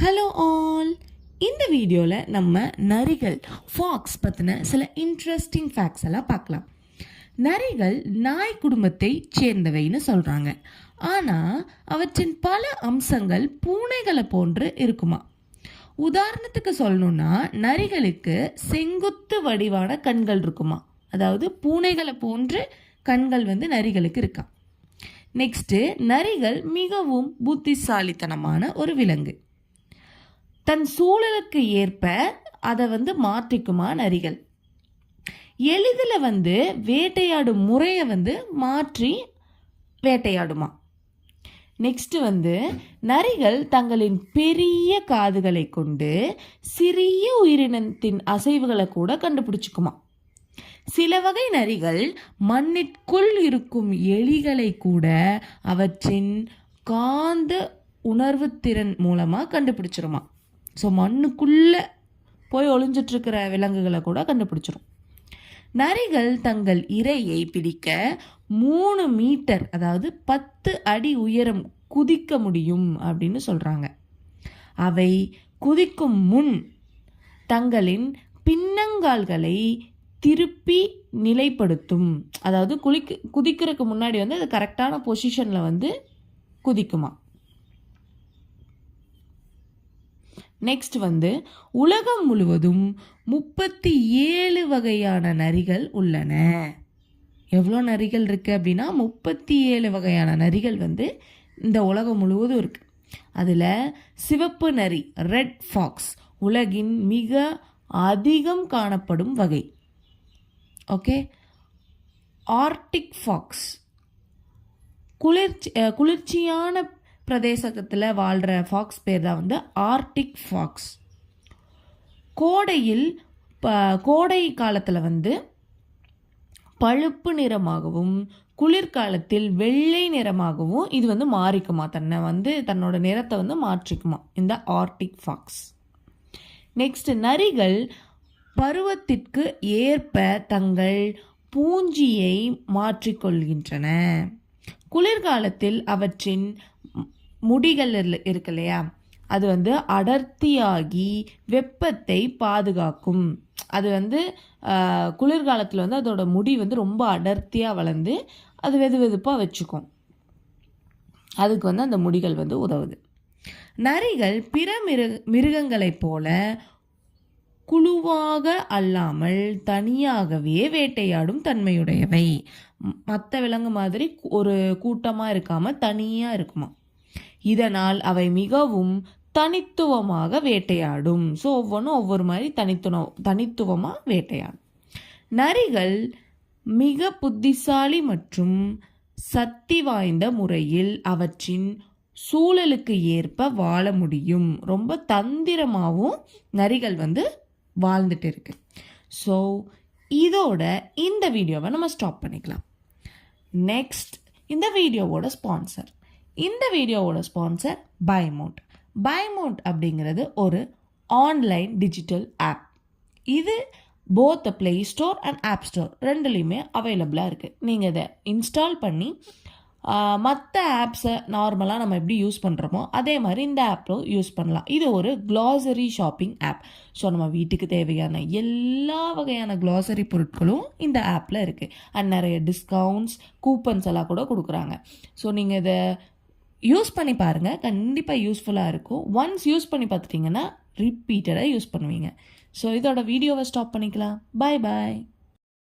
Hello all, இந்த வீடியோவில் நம்ம நரிகள் ஃபாக்ஸ் பற்றின சில இன்ட்ரெஸ்டிங் ஃபேக்ட்ஸ் எல்லாம் பார்க்கலாம். நரிகள் நாய் குடும்பத்தை சேர்ந்தவைன்னு சொல்கிறாங்க. ஆனால் அவற்றின் பல அம்சங்கள் பூனைகளை போன்று இருக்குமா. உதாரணத்துக்கு சொல்லணும்னா நரிகளுக்கு செங்குத்து வடிவான கண்கள் இருக்குமா. அதாவது பூனைகளை போன்று கண்கள் நரிகளுக்கு இருக்கா. நெக்ஸ்ட்டு, நரிகள் மிகவும் புத்திசாலித்தனமான ஒரு விலங்கு. தன் சூழலுக்கு ஏற்ப அதை மாற்றிக்குமா நரிகள். எளிதில் வேட்டையாடும் முறையை மாற்றி வேட்டையாடுமா. நெக்ஸ்ட் நரிகள் தங்களின் பெரிய காதுகளை கொண்டு சிறிய உயிரினத்தின் அசைவுகளை கூட கண்டுபிடிச்சுக்குமா. சில வகை நரிகள் மண்ணிற்குள் இருக்கும் எலிகளை கூட அவற்றின் காந்த உணர்வு திறன் மூலமாக கண்டுபிடிச்சிருமா. ஸோ மண்ணுக்குள்ளே போய் ஒளிஞ்சிட்ருக்கிற விலங்குகளை கூட கண்டுபிடிச்சிரும். நரிகள் தங்கள் இரையை பிடிக்க 3 மீட்டர் அதாவது 10 அடி உயரம் குதிக்க முடியும் அப்படின்னு சொல்கிறாங்க. அவை குதிக்கும் முன் தங்களின் பின்னங்கால்களை திருப்பி நிலைப்படுத்தும். அதாவது குதிக்கிறதுக்கு முன்னாடி அது கரெக்டான பொசிஷனில் குதிக்குமா. நெக்ஸ்ட் உலகம் முழுவதும் 37 வகையான நரிகள் உள்ளன. எவ்வளோ நரிகள் இருக்குது அப்படின்னா 37 வகையான நரிகள் இந்த உலகம் முழுவதும் இருக்குது. அதில் சிவப்பு நரி ரெட் ஃபாக்ஸ் உலகின் மிக அதிகம் காணப்படும் வகை. ஓகே, ஆர்டிக் ஃபாக்ஸ் குளிர்ச்சியான பிரதேசத்தில் வாழ்கிற ஃபாக்ஸ் பேர் தான் ஆர்டிக் ஃபாக்ஸ். கோடை காலத்தில் பழுப்பு நிறமாகவும் குளிர்காலத்தில் வெள்ளை நிறமாகவும் இது மாறிக்குமா. தன்னோட நிறத்தை மாற்றிக்குமா இந்த ஆர்டிக் ஃபாக்ஸ். நெக்ஸ்ட், நரிகள் பருவத்திற்கு ஏற்ப தங்கள் பூஞ்சியை மாற்றிக்கொள்கின்றன. குளிர்காலத்தில் அவற்றின் முடிகள் இருக்கு இல்லையா, அது அடர்த்தியாகி வெப்பத்தை பாதுகாக்கும். அது குளிர்காலத்தில் அதோட முடி ரொம்ப அடர்த்தியாக வளர்ந்து அது வெதுப்பாக வச்சுக்கும். அதுக்கு அந்த முடிகள் உதவுது. நரிகள் பிற மிருகங்களைப் போல குழுவாக அல்லாமல் தனியாகவே வேட்டையாடும் தன்மையுடையவை. மற்ற விலங்கு மாதிரி ஒரு கூட்டமாக இருக்காமல் தனியாக இருக்குமா. இதனால் அவை மிகவும் தனித்துவமாக வேட்டையாடும். ஸோ ஒவ்வொன்றும் ஒவ்வொரு மாதிரி தனித்துவமாக வேட்டையாடும். நரிகள் மிக புத்திசாலி மற்றும் சக்தி வாய்ந்த முறையில் அவற்றின் சூழலுக்கு ஏற்ப வாழ முடியும். ரொம்ப தந்திரமாகவும் நரிகள் வாழ்ந்துட்டு இருக்கு. ஸோ இதோட இந்த வீடியோவை நம்ம ஸ்டாப் பண்ணிக்கலாம். நெக்ஸ்ட், இந்த வீடியோவோட ஸ்பான்சர் பைமோட். பைமோட் அப்படிங்கிறது ஒரு ஆன்லைன் டிஜிட்டல் ஆப். இது both play store and app store ரெண்டுலேயுமே அவைலபிளாக இருக்குது. நீங்கள் இதை இன்ஸ்டால் பண்ணி மற்ற ஆப்ஸை நார்மலாக நம்ம எப்படி யூஸ் பண்ணுறோமோ அதே மாதிரி இந்த ஆப்பில் யூஸ் பண்ணலாம். இது ஒரு க்ளாசரி ஷாப்பிங் ஆப். ஸோ நம்ம வீட்டுக்கு தேவையான எல்லா வகையான க்ளாசரி பொருட்களும் இந்த ஆப்பில் இருக்குது. அண்ட் நிறைய டிஸ்கவுண்ட்ஸ் கூப்பன்ஸ் எல்லாம் கூட கொடுக்குறாங்க. ஸோ நீங்கள் இதை யூஸ் பண்ணி பாருங்கள், கண்டிப்பாக யூஸ்ஃபுல்லாக இருக்கும். ஒன்ஸ் யூஸ் பண்ணி பார்த்துட்டிங்கன்னா ரிப்பீட்டடாக யூஸ் பண்ணுவீங்க. ஸோ இதோட வீடியோவை ஸ்டாப் பண்ணிக்கலாம். பாய் பாய்.